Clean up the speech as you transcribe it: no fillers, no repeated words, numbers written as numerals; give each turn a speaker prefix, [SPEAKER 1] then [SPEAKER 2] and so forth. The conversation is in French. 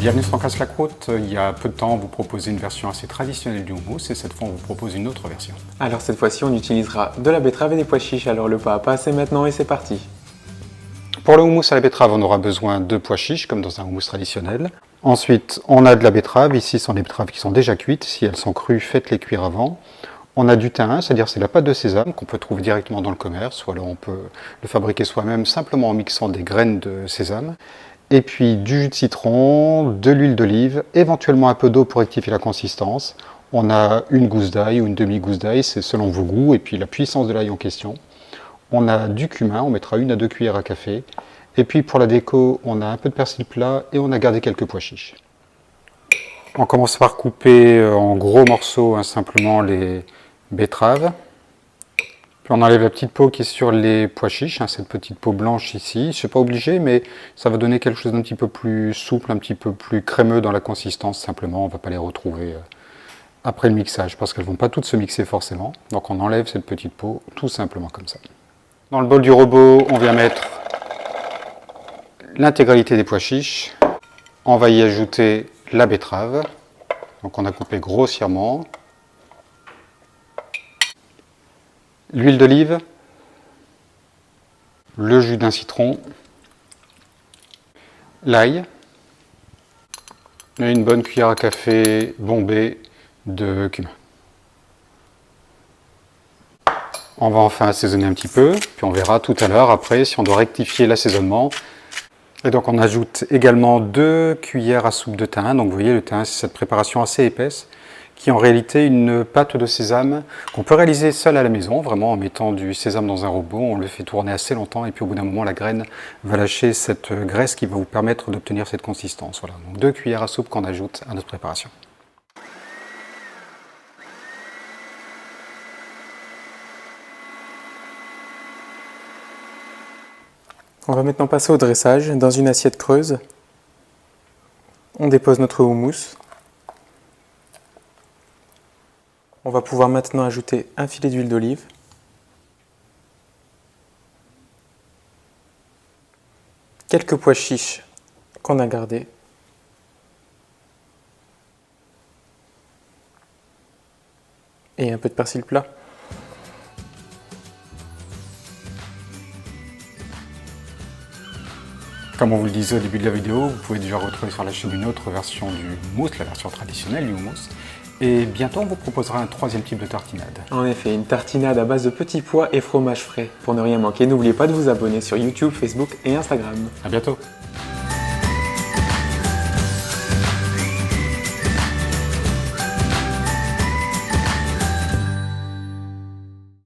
[SPEAKER 1] Bienvenue sur Casse-la-Croûte. Il y a peu de temps, on vous proposait une version assez traditionnelle du houmous et cette fois, on vous propose une autre version.
[SPEAKER 2] Alors cette fois-ci, on utilisera de la betterave et des pois chiches. Alors le pas à pas, c'est maintenant et c'est parti.
[SPEAKER 1] Pour le houmous à la betterave, on aura besoin de pois chiches, comme dans un houmous traditionnel. Ensuite, on a de la betterave. Ici, ce sont des betteraves qui sont déjà cuites. Si elles sont crues, faites-les cuire avant. On a du thym, c'est-à-dire c'est la pâte de sésame qu'on peut trouver directement dans le commerce, ou alors on peut le fabriquer soi-même simplement en mixant des graines de sésame. Et puis du jus de citron, de l'huile d'olive, éventuellement un peu d'eau pour rectifier la consistance. On a une gousse d'ail ou une demi-gousse d'ail, c'est selon vos goûts, et puis la puissance de l'ail en question. On a du cumin, on mettra 1 à 2 cuillères à café. Et puis pour la déco, on a un peu de persil plat et on a gardé quelques pois chiches. On commence par couper en gros morceaux simplement les betteraves. Puis on enlève la petite peau qui est sur les pois chiches, cette petite peau blanche ici. Je n'est pas obligé, mais ça va donner quelque chose d'un petit peu plus souple, un petit peu plus crémeux dans la consistance simplement. On ne va pas les retrouver après le mixage parce qu'elles ne vont pas toutes se mixer forcément. Donc on enlève cette petite peau tout simplement comme ça. Dans le bol du robot, on vient mettre l'intégralité des pois chiches. On va y ajouter la betterave. Donc on a coupé grossièrement. L'huile d'olive, le jus d'un citron, l'ail, et une bonne cuillère à café bombée de cumin. On va enfin assaisonner un petit peu, puis on verra tout à l'heure après si on doit rectifier l'assaisonnement. Et donc on ajoute également 2 cuillères à soupe de thym. Donc vous voyez, le thym, c'est cette préparation assez épaisse, qui est en réalité une pâte de sésame qu'on peut réaliser seul à la maison, vraiment en mettant du sésame dans un robot. On le fait tourner assez longtemps et puis au bout d'un moment, la graine va lâcher cette graisse qui va vous permettre d'obtenir cette consistance. Voilà, donc 2 cuillères à soupe qu'on ajoute à notre préparation.
[SPEAKER 2] On va maintenant passer au dressage. Dans une assiette creuse, on dépose notre houmous. On va pouvoir maintenant ajouter un filet d'huile d'olive, quelques pois chiches qu'on a gardés, et un peu de persil plat.
[SPEAKER 1] Comme on vous le disait au début de la vidéo, vous pouvez déjà retrouver sur la chaîne une autre version du houmous, la version traditionnelle du houmous. Et bientôt, on vous proposera un 3e type de tartinade.
[SPEAKER 2] En effet, une tartinade à base de petits pois et fromage frais. Pour ne rien manquer, n'oubliez pas de vous abonner sur YouTube, Facebook et Instagram.
[SPEAKER 1] À bientôt!